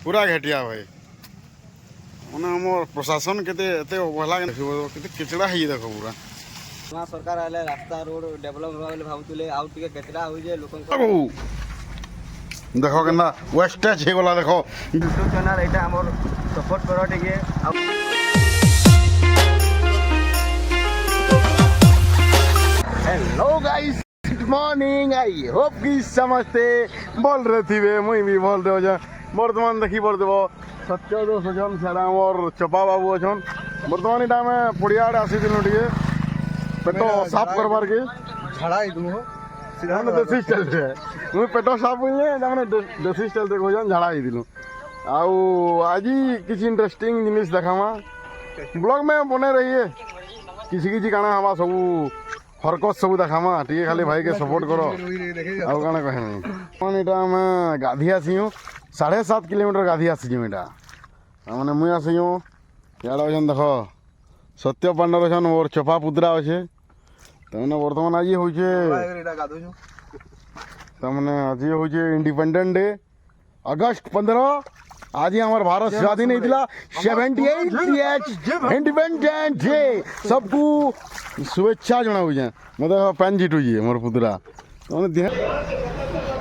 पूरा घटिया भाई मैंने आम प्रशासन के अवहेला के किचड़ा है देख पूरा नवा सरकार आले रास्ता रोड डेवलप होगा बोले भावुले आउ टिके केतरा होई जे लोकन देखो केना वेस्टेज हे गला देखो यूट्यूब चैनल एटा हमर सपोर्ट करो टिके hello guys good morning I hope कि समझते बोल रहे थी मुई भी बोल रहे हो बर्तमान देखी पड़ देव सत्य दोष अछन सारा मोर चपा बाबू अछन बर्तमान इटा में पड़िया आड़े आसी दिनु टिके पेट साफ करबार के झाड़ा ही तुम सीधा देसी स्टाइल से मुई पेट साफ होइए ताने देसी स्टाइल से कहजन झाड़ा ही दिनु आउ आज किसी इंटरेस्टिंग जिनिस देखामा ब्लॉग में बने रहिए किसी किसी काना हवा सब हरकत सब देखामा टिके खाली भाई के सपोर्ट करो आउ काना कहे नहीं इटा में गाधी आसी 7.5 किलोमीटर गाधी आसी इटा मैंने मुई आसी इड़ा अछन देख सत्य पांडर अछन और चपा पुतरा अच्छे तमने बर्तमान आज हूँ तमने आज हूँ इंडिपेंडेंट डे अगस्त 15 आज ही हमारे भारत स्वाधीन होता 78 इंडिपेंडेंट डे सबको शुभेच्छा जनाऊ मैं तो पैन जीटू मोर पुतरा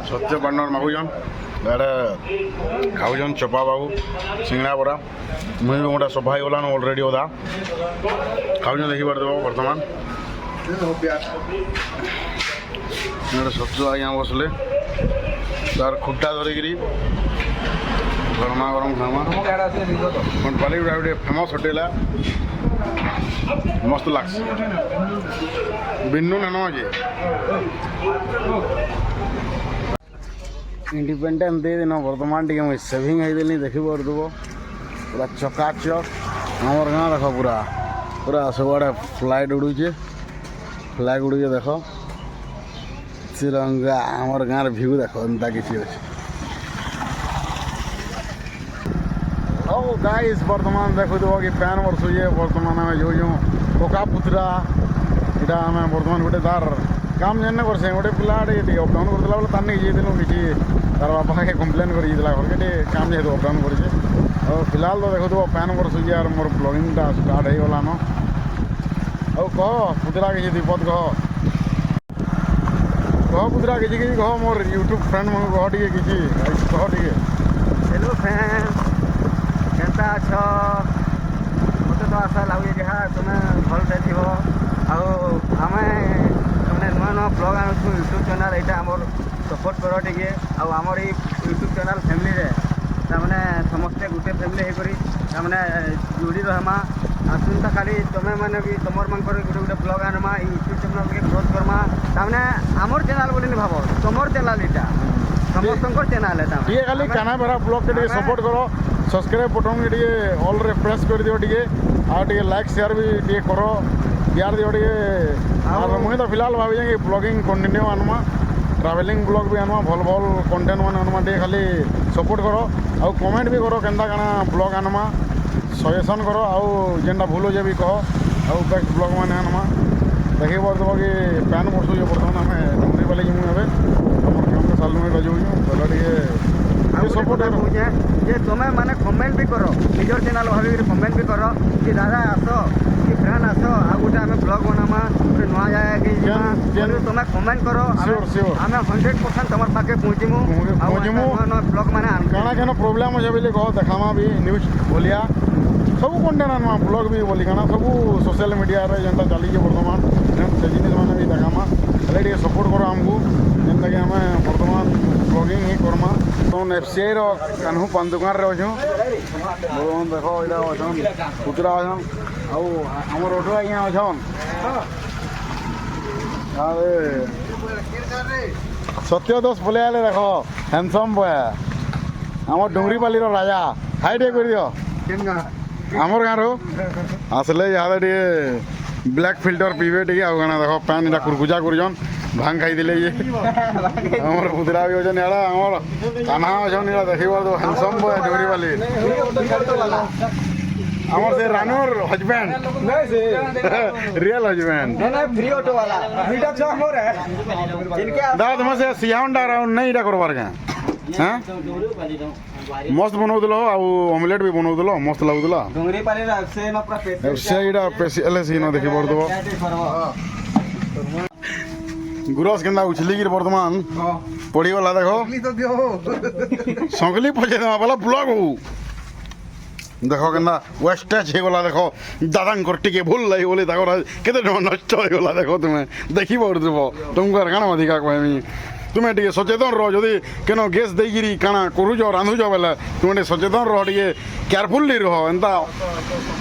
सत्य पांडर मागुन इे खाऊन चपा बाबू सिंगड़ा बरा मुझे भी गोटे सफा होगलान अलरेडी अधा खाऊन देखी पार देव बर्तमान सत्य आज्ञा बसले तार खुट्टा धरिकी गरमा गरम खामा पाली गोटे फेमस होटेल मस्त लग्स बिन्नू नान जे इंडिपेंडेंस डे दिन बर्तमान टी मुझे सेविंग होदेली देखी पार्दब पूरा चकाचक आमर गाँ देख पूरा पूरा सबुआड़े फ्लाइट उड़ूचे फ्लैग उड़ूचे देख तिरंगा आमर गाँव भ्यू देख एंता किसी अच्छे गाइस बर्तमान देखो देव कि पैन वर्षुए बर्तमान आम जो कोका पुतरा इटा आम बर्तमान गोटे तार काम जान करसे गोटे पिला अपडाउन करला बेले तार नहीं जाइलु कि तार बापा के कम्प्लेन कर घर के काम जेहतु अपडाउन कर फिलहाल तो देखो पैन वर्षुए और मोर ब्लॉगिंगटा स्टार्ट हो गलान कह पुतरा किसी विपद कह पुतरा किसी कह मोर यूट्यूब फ्रेंड मन कह टे किसी कह टे हेलो फ्रेंड केनता अछ मत तो आशा लगे जहाँ तुम्हें भलसे थी आम तुमने नुआ नुआ ब्लॉग आणु यूट्यूब चैनल यहाँ आमर सपोर्ट कर टे आमर यूट्यूब चैनल फैमिली तमें समस्ते गोटे फैमिली होने जोड़ी रहमा आसता खाली तुम्हें मैंने भी तुमर मान गोटे गोटे ब्लॉग आनमा यूट्यूब चैनल के ग्रोथ करमा तमें आमर चैनल बोली भाव तुमर चैनल यहाँ समस्त चैनल है ये खाली काना बेरा ब्लॉग के सपोर्ट करो सब्सक्राइब बटन के ऑल रे प्रेस कर दियो टे लाइक शेयर भी करो यार दियो और मुझे तो फिलहाल भावी कि ब्लॉगिंग कंटिन्यू आनमा ट्रैवलिंग ब्लॉग भी आनमा भल भल कंटेंट मान आनमा टे खाली सपोर्ट करो आउ कमेंट भी करो केनता काना ब्लॉग आनमा सजेशन करो आउ जेनटा भूल हो भी कह आउ बेस्ट ब्लॉग मान आनमा देखी पार्दब कि पैन वर्षुए बर्तमान आम डुंगरी बाले जिमु साल में बजाऊँ पहले सपोर्ट जे तुम्हें माने कमेंट भी करो निजर चैनल भाभी कमेंट भी करो कि दादा आस कि फ्रेंड आस आ गोटे आम ब्लॉग बनामा गोटे नुआ जगह तुम्हें कमेंट करो आम 100% तुम पाखे पहुँचमु नुआ ब्लॉग मैंने काना क्या प्रोब्लेम अच्छे बोले कह देखामा भी न्यूज बोलिया सब कंटेंट आनमा ब्लॉग भी बोली काना सब सोशल मीडिया जेनता चली बर्तमान से जिन मैंने भी देखामा खाली टे सपोर्ट करो आमको जेनता कि आम बर्तमान ब्लॉगिंग ही करमा तो एफसीआई कान्हू पान दुकान रे अच्छू देख यहाँ अच्छन पुतरा अच्छन आम ऑटो आज्ञा अच्छन सत्य दोष बोले आले देख हैंडसम बॉय आम डुंगरी पाली राजा हाई टे कर दियो आमर गाँव आसले यहाँ टे ब्लैक फिल्टर पीबे टे आना देख पैन इटा कुरकुचा कर भांग खाई दिले ये आमर पुतरा भी अच्छे यार आमर कान्हा अच्छे देखी पार हैंडसम बॉय डुंगरी वाली आमर से रानूर husband real husband free auto वाला दादा तुम से सियाउंडा राउंड नहीं इटा करबार के हां मस्त बनाउदिल आउ ऑमलेट भी बनाउदिल मस्त लाଗୁଥିଲା डोंगरी पाले से न पूरा पेट से इडा स्पेशल सीन देखि पड़दबो गुरस केंदा उछली गिर वर्तमान पड़ी वाला देखो तो दियो संगली पजे दमा वाला ब्लॉग हो देखो केंदा वेस्टेज हे गला देखो दादांकर टिके भूल लाई बोले ताकर केते नष्ट हो गला देखो तुमे देखि पड़दबो तुमको काना अधिका कहमी तुमे टिके सचेतन रह जदि केनो गैस देगिरी काना करूज रांधुज बेले तुमे सचेतन रह टिके केयरफुली रह एंता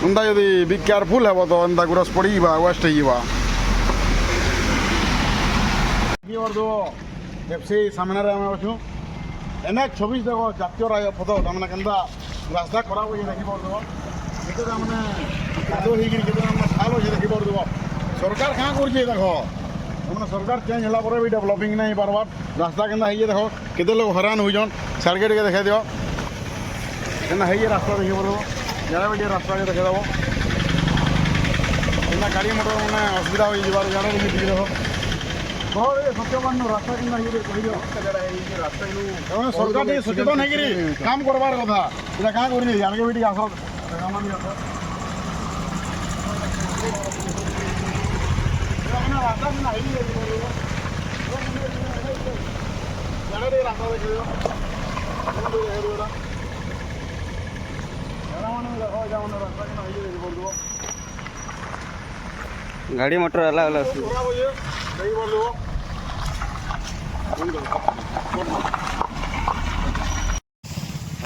एंता जदि बी केयरफुल हेबो तो एंता गुरस पड़ीबा वेस्ट हेइबा কি করবো ব্যবসায়ী সামনে আমি অছু এনে 26 দেখো জাতীয় রায় পথ তার কেনতা রাস্তা খরাপ হয়ে দেখি পড়ব এটা মানে কাদো হয়ে গেছে আমরা খাল হয়ে দেখি পড়ব সরকার কাঁ করছে দেখো মানে সরকার চেঞ্জ হলা পরে বি ডেভেলপিং নাই বারবার রাস্তা কেনতা হয়ে দেখো কেতে লোক হরান হইজন সার্কিট কে দেখাই দিও কেনা হয়ে রাস্তা দেখি পড়ব যারা বি রাস্তা দেখে দেবো এনা গাড়ি মোটর মানে অসুবিধা হয়ে যাবার যারা দেখি দিকে দেখো সত্যবান রাস্তা কিনা সরকার টিকে সচেতন হয়ে কাম করবার কথা এটা কাঁ করি আগে বি টিকে আস রাস্তা কিনা রাস্তা দেখে गाड़ी मोटर अलग अलग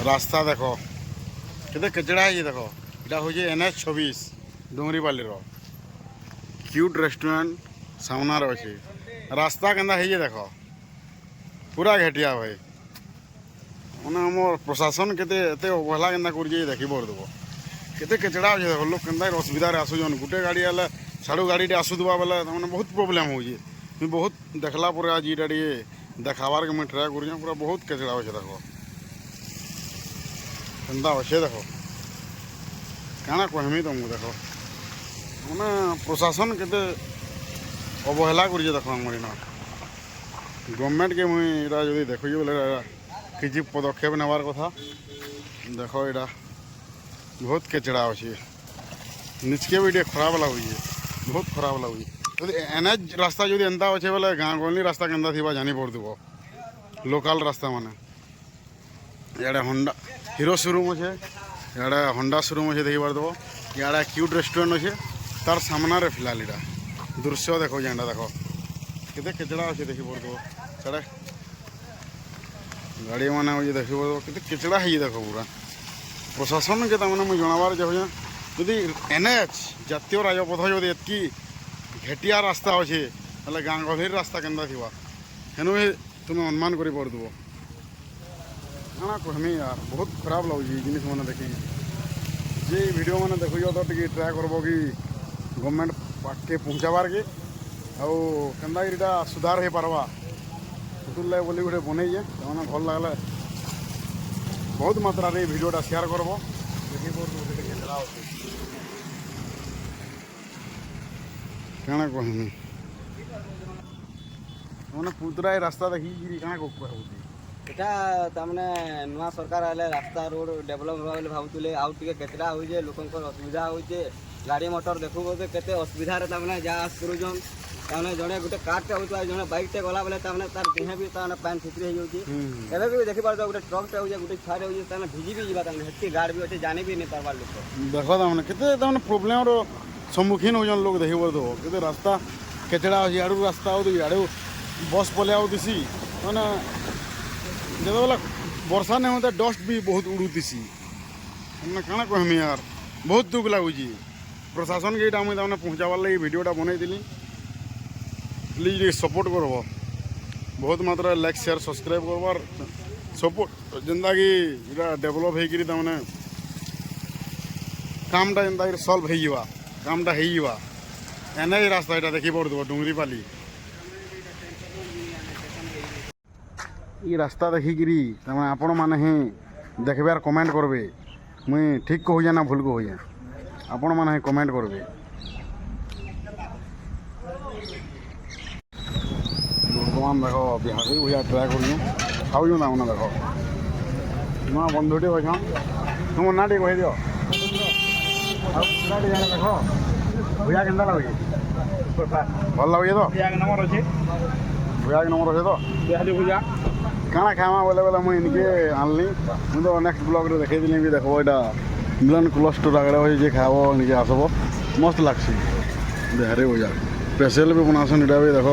रास्ता देखो केते कचड़ा है देखो इटा हो जे NH 26 डोंगरीपाली रो क्यूट रेस्टोरेंट सामना रे अछि रास्ता केंदा है देखो पूरा घटिया भाई ओना हमर प्रशासन केते एते अवहेला केंदा कर जे देखि बर देबो केते कचड़ा है देखो लोग केंदा असुविधा रे आसु जन गुटे गाड़ी आले साडू गाड़ी टे आसुदबा बेले माने बहुत प्रॉब्लम हो जे मैं बहुत देखला पर आज इटा टे देखाबार के मैं ट्राई कर पूरा बहुत कचड़ा हो देखो केंदा अच्छे देखो काना कहमी तुमको देखो मैंने प्रशासन केते अवहेला कर देखो आम गवर्नमेंट के मुई जो देखुची बोले किसी पदक्षेप नेबार कथा देखो यहाँ बहुत कचड़ा अच्छे निचके भी टे खराब लगुचे बहुत खराब लगुचे যদি NH রাস্তা যদি এন্তা আছে বলে গাঁ গলি রাস্তা কেন্তা থিবা জানি পড়িব লোকাল রাস্তা মানে ইয়াড়ে হন্ডা হিরো শোরুম আছে ইয়াড়ে হন্ডা শোরুম আছে দেখি পারদেব ইয়াড়ে কিউট রেস্টুরেন্ট আছে তার সামনারে ফিলাল এটা দৃশ্য দেখো যেটা দেখো কেতে কেচড়া আছে দেখি পড়িব সেটা গাড়ি মানে ওই দেখি পড়িব কেতে কেচড়া হয়ে দেখো পুরা প্রশাসনকে তার মানে মুই জনাবার চাহুছে যদি NH জাতীয় রাজপথ যদি এতকি ঘেটিয়া রাস্তা আছে তাহলে গাঁ গভীর রাস্তা কেন্দ্র থিবা হেনু তুমি অনুমান করে পড়িব না কহমি আর বহুত খারাপ লাগুছে এই জিনিস মানে দেখি যে ভিডিও মানে দেখুছ তো টিকে ট্রাই করব কি গভর্নমেন্ট পাখকে পৌঁছাবার কি ଆଉ କେନ୍ତା ଏଇଟା ସୁଧାର ହେଇପାରବା ସେଥିର୍ଲାଗି ବୋଲି ଗୋଟେ ବନେଇଛେ ସେମାନେ ଭଲ ଲାଗଲେ ବହୁତ ମାତ୍ରାରେ ଏଇ ଭିଡ଼ିଓଟା ସେୟାର କରବ କାଣା କହିମି ମାନେ ପୁତୁରା ଏ ରାସ୍ତା ଦେଖିକିରି କାଣା କହୁଛି এটা তারমানে নূয়া সরকার আইলে রাস্তা রোড ডেভেলপ হওয়া বলে ভাবুলে আউ টিকে কেতরা হইছে লোকଙ୍କର অসুবিধা হইছে গাড়ি মোটর দেখু বলতে কেতে অসুবিধারে তারমানে যা আস করুছন তারমানে জনে গোটে কারଟେ হଉଥିବା ଜଣେ ବାଇକ୍ଟେ ଗଲା ବେଲେ ତାମାନେ ତାର ଦେହେ ବି ତାମାନେ ପାନ୍ ଛିତ୍ରି ହେଇଯାଉଛି ଏବେ ବି ଦେଖିପାରୁଛ ଗୋଟେ ଟ୍ରକ୍ଟେ ହଉଛେ ଗୋଟେ ଛୁଆଟେ ହଉଛେ ତାମାନେ ଭିଜି ବି ଯିବା ତାମାନେ ହେତ୍କି ଗାର୍ଡ଼ ବି ଅଛି ଜାଣି ବି ନାଇଁ ପାରବାର ଲୋକ ଦେଖ ତାମାନେ କେତେ ତାମାନେ ପ୍ରୋବ୍ଲେମର ସମ୍ମୁଖୀନ ହଉଛନ୍ ଲୋକ ଦେଖି ପାରୁଥିବ କେତେ ରାସ୍ତା କେତେଟା ଅଛି ଇଆଡ଼ୁ ରାସ୍ତା ହଉଥିବ ଇଆଡ଼ୁ ବସ୍ ପଲେଇ ଆଉଥିସି ମାନେ ଯେତେବେଳେ ବର୍ଷା ନାଇଁ ହୁଅନ୍ତା ଡଷ୍ଟ ବି ବହୁତ ଉଡ଼ୁଥିସି ମାନେ କାଣା କହିମି यार ବହୁତ ଦୁଃଖ ଲାଗୁଛି ପ୍ରଶାସନକେ ଏଇଟା ମୁଇଁ ତାମାନେ ପହଞ୍ଚାବାର ଲାଗି ଭିଡ଼ିଓଟା ବନେଇଥିଲି ପ୍ଲିଜ୍ ଟିକେ ସପୋର୍ଟ କରବ ବହୁତ ମାତ୍ରାରେ ଲାଇକ୍ ସେୟାର ସବସ୍କ୍ରାଇବ୍ କରବାର ସପୋର୍ଟ ଯେନ୍ତାକି ଏଇଟା ଡେଭଲପ୍ ହେଇକିରି ତାମାନେ କାମଟା ଯେନ୍ତାକି ସଲ୍ଭ ହେଇଯିବା କାମଟା ହେଇଯିବା NH ରାସ୍ତା ଏଇଟା ଦେଖି ପଡ଼ୁଥିବ ଡୁଙ୍ଗରିପାଲି ଇ ରାସ୍ତା ଦେଖିକିରି ତାମାନେ ଆପଣମାନେ ହିଁ ଦେଖବାର କମେଣ୍ଟ କରିବେ ମୁଇଁ ଠିକ୍ କହୁଛେ ନା ଭୁଲ କହୁଛେ ଆପଣମାନେ ହିଁ କମେଣ୍ଟ କରିବେ ବର୍ତ୍ତମାନ ଦେଖ ବିହାରୀ ଭୁଜା ଟ୍ରାଏ କରୁଛୁ ଖାଉଛୁ ତାମାନେ ଦେଖ ନୂଆ ବନ୍ଧୁଟି ଅଛନ୍ ତୁମ ନାଁ ଟିକେ କହିଦିଅ ଆଉ ପୁରା ଟିକେ ଜାଣି ଦେଖ ଭୁଜା କେନ୍ତା ଲାଗୁଛି ଭଲ ଲାଗୁଛି ତ एक नंबर अच्छे ଭୁଜା ଏକ ନମ୍ବର ଅଛେ ତ देहाली भुजा କାଣା ଖାଇମା ବୋଲେ ବୋଲେ ମୁଇଁ ନିଜେ ଆଣିଲି ମୁଁ ତ ନେକ୍ସଟ ବ୍ଲଗ୍ରେ ଦେଖେଇଥିଲି ବି ଦେଖବ ଏଇଟା ମିଲନ କ୍ଲୋଜ୍ ଷ୍ଟୋର୍ ଆଗରେ ଅଛି ଯେ ଖାଇବ ନିଜେ ଆସବ ମସ୍ତ ଲାଗ୍ସି ଦେହାରେ ଭୁଜା ସ୍ପେଶାଲ୍ ବି ବନାସନ୍ ଏଇଟା ବି ଦେଖ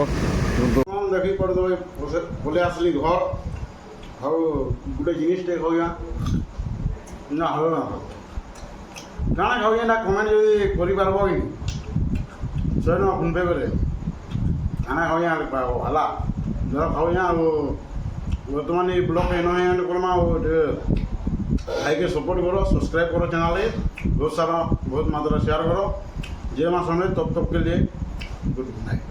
ଦେଖି କରିଦେବେ ପଳେଇ ଆସିଲି ଘର ଆଉ ଗୋଟେ ଜିନିଷଟେ ଖାଉଛା ନା ହବ ନା କାଣା ଖାଉଛେ ନା କମେଣ୍ଟ ଯଦି କରିପାରବ କି 100 ଟଙ୍କା ଫୋନ୍ ପେ করে କାଣା ଖାଉଛେ ହେଲା ଧର ଖାଉଛେ ଆଉ ବର୍ତ୍ତମାନ এই ব্লগ এনো এন্ড করমা ଆଉ লাইক সপোর্ট करो सब्सक्राइब करो चैनल बहुत सारा बहुत मात्रा शेयर करो जय मां समय तब तक के लिए गुड नाइट।